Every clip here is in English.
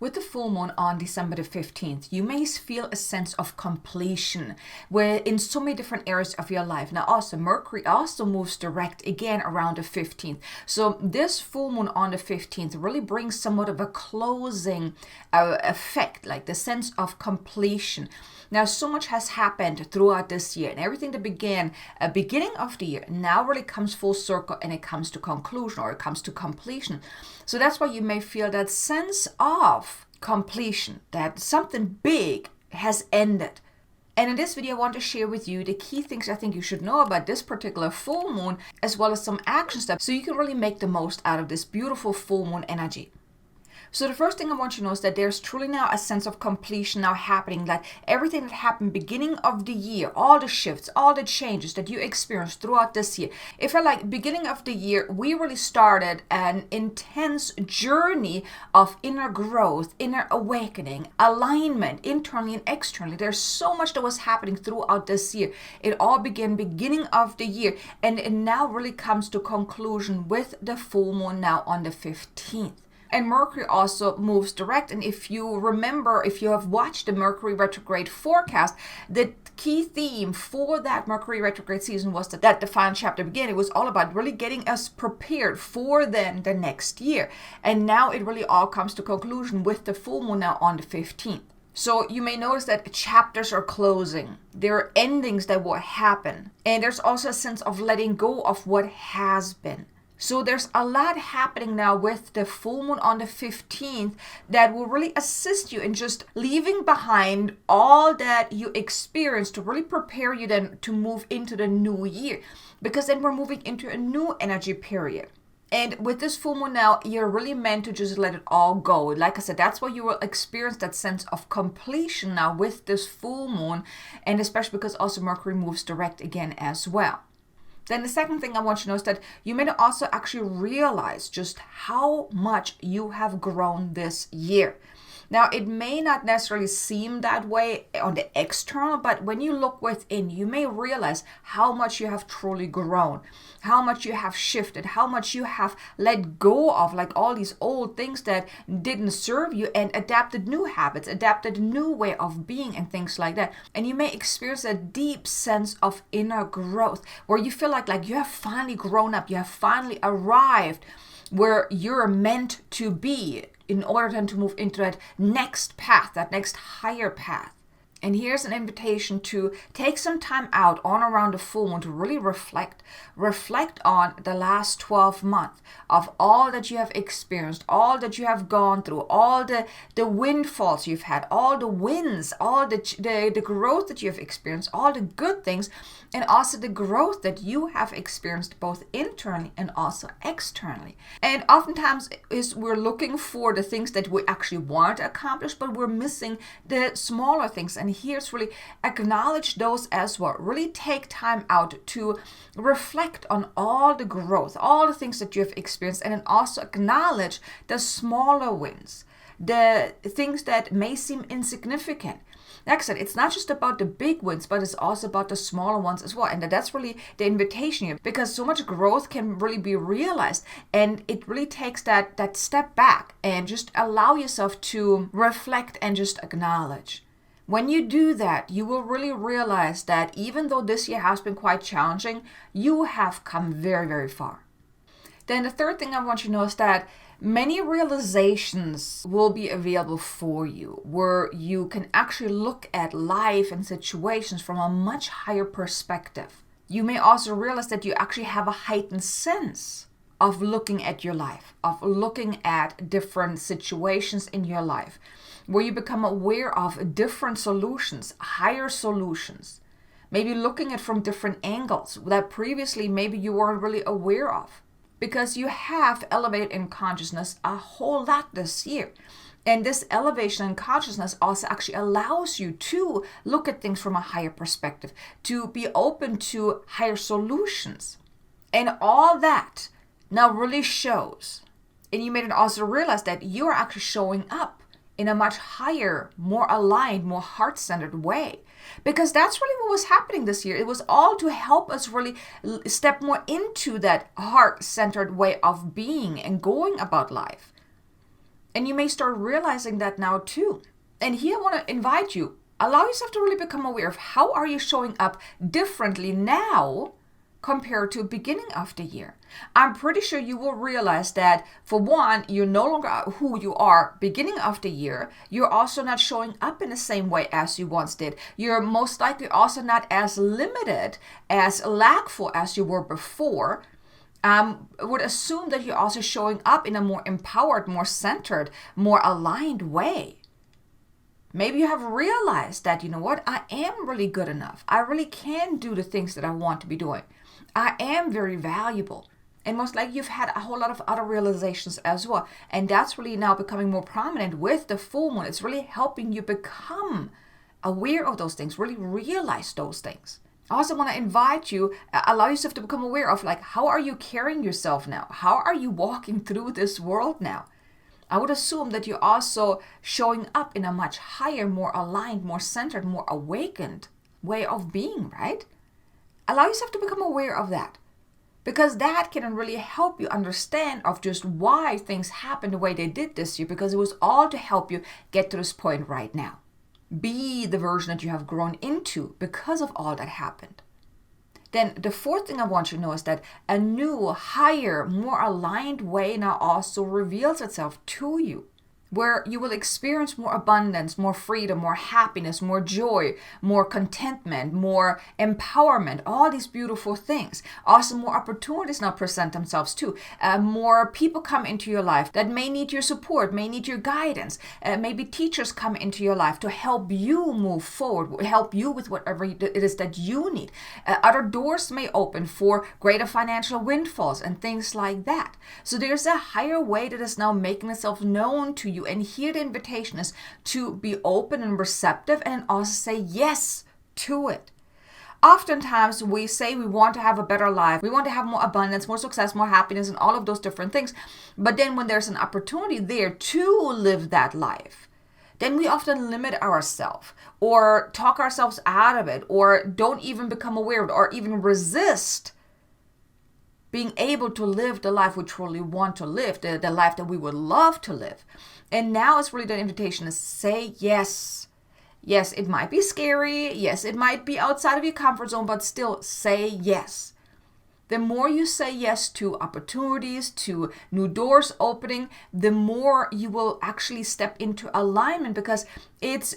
With the full moon on December the 15th, you may feel a sense of completion where in so many different areas of your life. Now also Mercury also moves direct again around the 15th. So this full moon on the 15th really brings somewhat of a closing effect, like the sense of completion. Now, so much has happened throughout this year, and everything that began beginning of the year now really comes full circle, and it comes to conclusion, or it comes to completion. So that's why you may feel that sense of completion, that something big has ended. And in this video, I want to share with you the key things I think you should know about this particular full moon, as well as some action steps so you can really make the most out of this beautiful full moon energy. So the first thing I want you to know is that there's truly now a sense of completion now happening, that everything that happened beginning of the year, all the shifts, all the changes that you experienced throughout this year. It felt like beginning of the year, we really started an intense journey of inner growth, inner awakening, alignment, internally and externally. There's so much that was happening throughout this year. It all began beginning of the year, and it now really comes to conclusion with the full moon now on the 15th. And Mercury also moves direct. And if you remember, if you have watched the Mercury retrograde forecast, the key theme for that Mercury retrograde season was that the final chapter began. It was all about really getting us prepared for then the next year. And now it really all comes to conclusion with the full moon now on the 15th. So you may notice that chapters are closing. There are endings that will happen. And there's also a sense of letting go of what has been. So there's a lot happening now with the full moon on the 15th that will really assist you in just leaving behind all that you experienced to really prepare you then to move into the new year. Because then we're moving into a new energy period. And with this full moon now, you're really meant to just let it all go. Like I said, that's why you will experience that sense of completion now with this full moon. And especially because also Mercury moves direct again as well. Then the second thing I want you to know is that you may also actually realize just how much you have grown this year. Now, it may not necessarily seem that way on the external, but when you look within, you may realize how much you have truly grown, how much you have shifted, how much you have let go of, like all these old things that didn't serve you, and adapted new habits, adapted a new way of being and things like that. And you may experience a deep sense of inner growth where you feel like you have finally grown up, you have finally arrived where you're meant to be, in order then to move into that next path, that next higher path. And here's an invitation to take some time out on around the full moon to really reflect on the last 12 months of all that you have experienced, all that you have gone through, all the windfalls you've had, all the wins, all the growth that you have experienced, all the good things, and also the growth that you have experienced both internally and also externally. And oftentimes we're looking for the things that we actually want to accomplish, but we're missing the smaller things. And here's really acknowledge those as well. Really take time out to reflect on all the growth, all the things that you have experienced, and then also acknowledge the smaller wins, the things that may seem insignificant. Like I said, it's not just about the big wins, but it's also about the smaller ones as well. And that's really the invitation here, because so much growth can really be realized. And it really takes that step back and just allow yourself to reflect and just acknowledge. When you do that, you will really realize that even though this year has been quite challenging, you have come very, very far. Then the third thing I want you to know is that many realizations will be available for you where you can actually look at life and situations from a much higher perspective. You may also realize that you actually have a heightened sense of looking at your life, of looking at different situations in your life, where you become aware of different solutions, higher solutions, maybe looking at from different angles that previously maybe you weren't really aware of, because you have elevated in consciousness a whole lot this year. And this elevation in consciousness also actually allows you to look at things from a higher perspective, to be open to higher solutions. And all that now really shows. And you may then also realize that you are actually showing up in a much higher, more aligned, more heart-centered way. Because that's really what was happening this year. It was all to help us really step more into that heart-centered way of being and going about life. And you may start realizing that now too. And here I want to invite you, allow yourself to really become aware of how are you showing up differently now compared to beginning of the year. I'm pretty sure you will realize that, for one, you're no longer who you are beginning of the year. You're also not showing up in the same way as you once did. You're most likely also not as limited, as lackful as you were before. Would assume that you're also showing up in a more empowered, more centered, more aligned way. Maybe you have realized that, you know what, I am really good enough. I really can do the things that I want to be doing. I am very valuable. And most likely you've had a whole lot of other realizations as well. And that's really now becoming more prominent with the full moon. It's really helping you become aware of those things, really realize those things. I also want to invite you, allow yourself to become aware of, like, how are you carrying yourself now? How are you walking through this world now? I would assume that you're also showing up in a much higher, more aligned, more centered, more awakened way of being, right? Allow yourself to become aware of that, because that can really help you understand of just why things happened the way they did this year, because it was all to help you get to this point right now. Be the version that you have grown into because of all that happened. Then the fourth thing I want you to know is that a new, higher, more aligned way now also reveals itself to you, where you will experience more abundance, more freedom, more happiness, more joy, more contentment, more empowerment, all these beautiful things. Also, more opportunities now present themselves too. More people come into your life that may need your support, may need your guidance. Maybe teachers come into your life to help you move forward, help you with whatever it is that you need. Other doors may open for greater financial windfalls and things like that. So there's a higher way that is now making itself known to you. And here the invitation is to be open and receptive and also say yes to it. Oftentimes we say we want to have a better life, we want to have more abundance, more success, more happiness, and all of those different things. But then when there's an opportunity there to live that life, then we often limit ourselves or talk ourselves out of it, or don't even become aware of it, or even resist being able to live the life we truly want to live, the life that we would love to live. And now it's really the invitation to say yes. Yes, it might be scary. Yes, it might be outside of your comfort zone, but still say yes. The more you say yes to opportunities, to new doors opening, the more you will actually step into alignment, because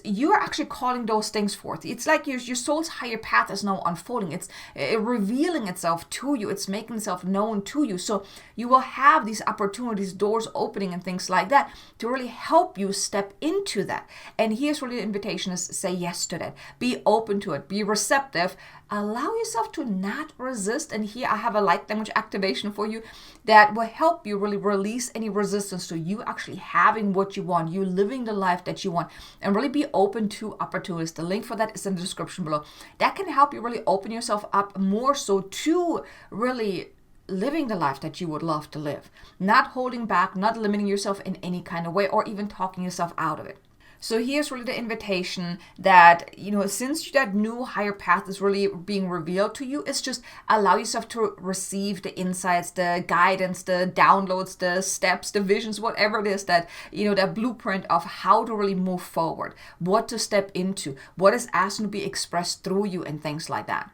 you're actually calling those things forth. It's like your soul's higher path is now unfolding. It's revealing itself to you. It's making itself known to you. So you will have these opportunities, doors opening and things like that to really help you step into that. And here's really the invitation is say yes to that. Be open to it. Be receptive. Allow yourself to not resist. And here I have a light language activation for you that will help you really release any resistance to you actually having what you want, you living the life that you want, and really be open to opportunities. The link for that is in the description below. That can help you really open yourself up more so to really living the life that you would love to live, not holding back, not limiting yourself in any kind of way, or even talking yourself out of it. So here's really the invitation that, since that new higher path is really being revealed to you, it's just allow yourself to receive the insights, the guidance, the downloads, the steps, the visions, whatever it is that, that blueprint of how to really move forward, what to step into, what is asking to be expressed through you, and things like that.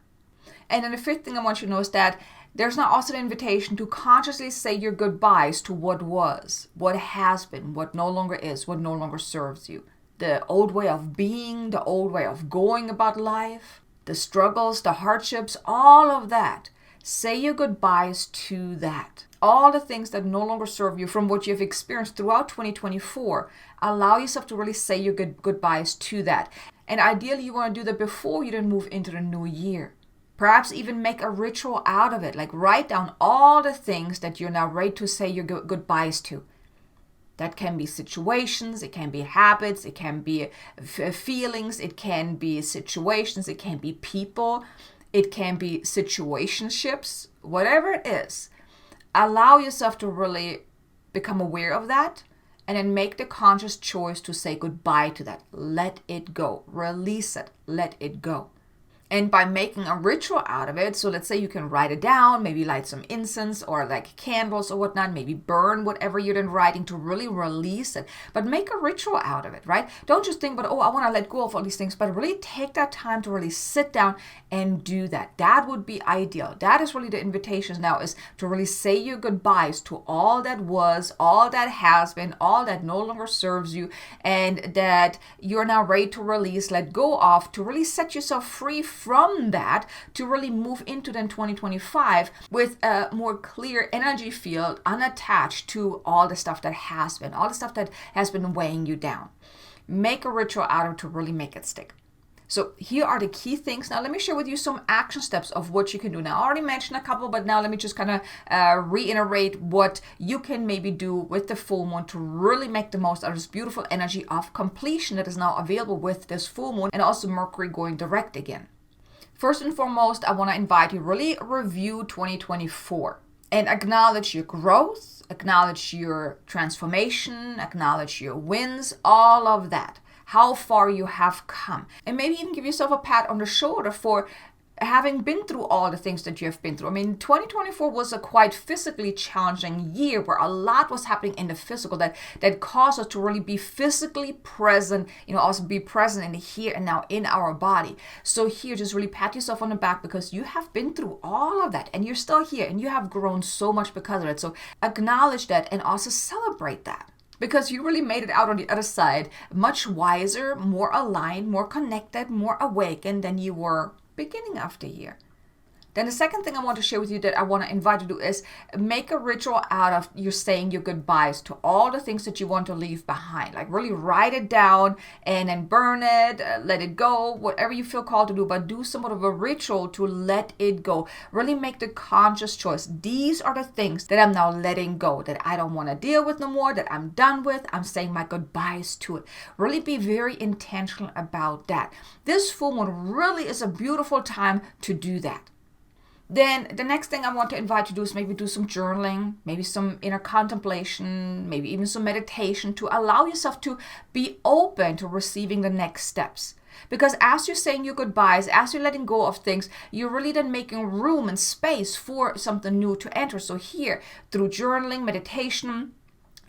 And then the fifth thing I want you to know is that there's now also the invitation to consciously say your goodbyes to what was, what has been, what no longer is, what no longer serves you. The old way of being, the old way of going about life, the struggles, the hardships, all of that. Say your goodbyes to that. All the things that no longer serve you from what you've experienced throughout 2024, allow yourself to really say your goodbyes to that. And ideally, you want to do that before you then move into the new year. Perhaps even make a ritual out of it, like write down all the things that you're now ready to say your goodbyes to. That can be situations, it can be habits, it can be feelings, it can be situations, it can be people, it can be situationships, whatever it is. Allow yourself to really become aware of that, and then make the conscious choice to say goodbye to that. Let it go. Release it. Let it go. And by making a ritual out of it, so let's say you can write it down, maybe light some incense or like candles or whatnot, maybe burn whatever you're then writing to really release it. But make a ritual out of it, right? Don't just think about, oh, I want to let go of all these things, but really take that time to really sit down and do that. That would be ideal. That is really the invitation now, is to really say your goodbyes to all that was, all that has been, all that no longer serves you, and that you're now ready to release, let go of, to really set yourself free from that, to really move into then 2025 with a more clear energy field, unattached to all the stuff that has been, all the stuff that has been weighing you down. Make a ritual out of it to really make it stick. So here are the key things. Now, let me share with you some action steps of what you can do. Now, I already mentioned a couple, but now let me just kind of reiterate what you can maybe do with the full moon to really make the most out of this beautiful energy of completion that is now available with this full moon, and also Mercury going direct again. First and foremost, I want to invite you to really review 2024 and acknowledge your growth, acknowledge your transformation, acknowledge your wins, all of that. How far you have come, and maybe even give yourself a pat on the shoulder for having been through all the things that you have been through. I mean, 2024 was a quite physically challenging year where a lot was happening in the physical that caused us to really be physically present, also be present in the here and now in our body. So here, just really pat yourself on the back because you have been through all of that and you're still here and you have grown so much because of it. So acknowledge that and also celebrate that, because you really made it out on the other side much wiser, more aligned, more connected, more awakened than you were beginning of the year. Then the second thing I want to share with you that I want to invite you to do is make a ritual out of you saying your goodbyes to all the things that you want to leave behind. Like really write it down and then burn it, let it go, whatever you feel called to do, but do somewhat of a ritual to let it go. Really make the conscious choice. These are the things that I'm now letting go, that I don't want to deal with no more, that I'm done with. I'm saying my goodbyes to it. Really be very intentional about that. This full moon really is a beautiful time to do that. Then the next thing I want to invite you to do is maybe do some journaling, maybe some inner contemplation, maybe even some meditation to allow yourself to be open to receiving the next steps. Because as you're saying your goodbyes, as you're letting go of things, you're really then making room and space for something new to enter. So here, through journaling, meditation,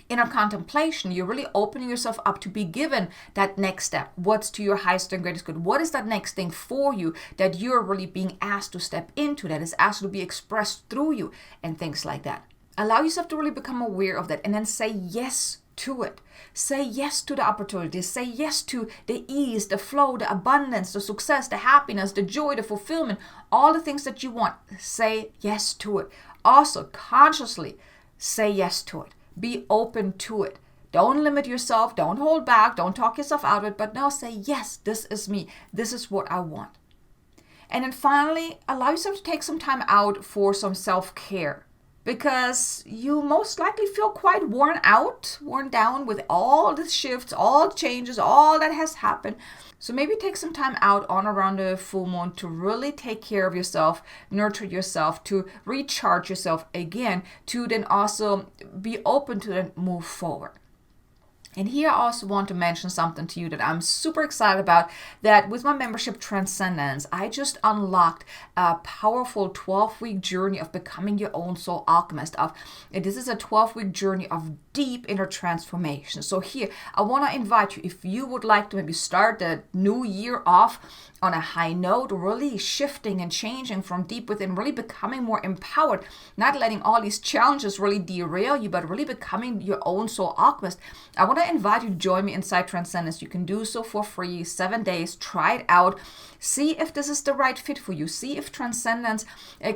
inner contemplation, you're really opening yourself up to be given that next step. What's to your highest and greatest good? What is that next thing for you that you're really being asked to step into, that is asked to be expressed through you, and things like that. Allow yourself to really become aware of that and then say yes to it. Say yes to the opportunities. Say yes to the ease, the flow, the abundance, the success, the happiness, the joy, the fulfillment, all the things that you want. Say yes to it. Also, consciously say yes to it. Be open to it. Don't limit yourself. Don't hold back. Don't talk yourself out of it. But now say, yes, this is me. This is what I want. And then finally, allow yourself to take some time out for some self-care, because you most likely feel quite worn out, worn down with all the shifts, all the changes, all that has happened. So maybe take some time out on around the full moon to really take care of yourself, nurture yourself, to recharge yourself again, to then also be open to then move forward. And here I also want to mention something to you that I'm super excited about, that with my membership Transcendence, I just unlocked a powerful 12-week journey of becoming your own soul alchemist. This is a 12-week journey of deep inner transformation. So here, I want to invite you, if you would like to maybe start the new year off on a high note, really shifting and changing from deep within, really becoming more empowered, not letting all these challenges really derail you, but really becoming your own soul alchemist. I want to invite you to join me inside Transcendence. You can do so for free, 7 days. Try it out. See if this is the right fit for you. See if Transcendence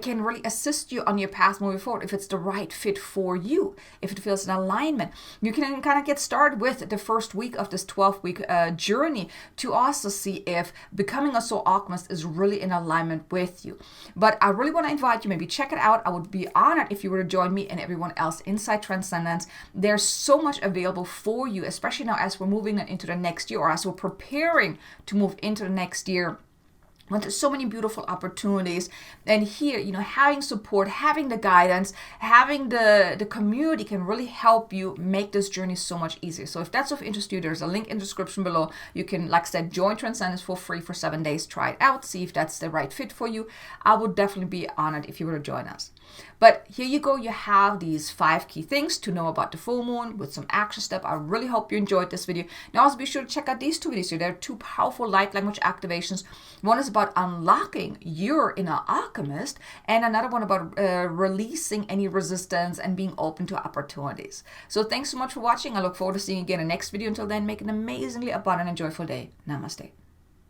can really assist you on your path moving forward, if it's the right fit for you, if it feels in alignment. You can kind of get started with the first week of this 12-week journey to also see if becoming a soul alchemist is really in alignment with you. But I really want to invite you, maybe check it out. I would be honored if you were to join me and everyone else inside Transcendence. There's so much available for you, especially now as we're moving into the next year, or as we're preparing to move into the next year. But there's so many beautiful opportunities, and here, having support, having the guidance, having the community can really help you make this journey so much easier. So if that's of interest to you, there's a link in the description below. You can, like I said, join Transcendence for free for 7 days. Try it out, see if that's the right fit for you. I would definitely be honored if you were to join us. But here you go. You have these 5 key things to know about the full moon with some action step. I really hope you enjoyed this video. Now also be sure to check out these 2 videos here. They're 2 powerful light language activations. One is about unlocking your inner alchemist, and another one about releasing any resistance and being open to opportunities. So thanks so much for watching. I look forward to seeing you again in the next video. Until then, make an amazingly abundant and joyful day. Namaste.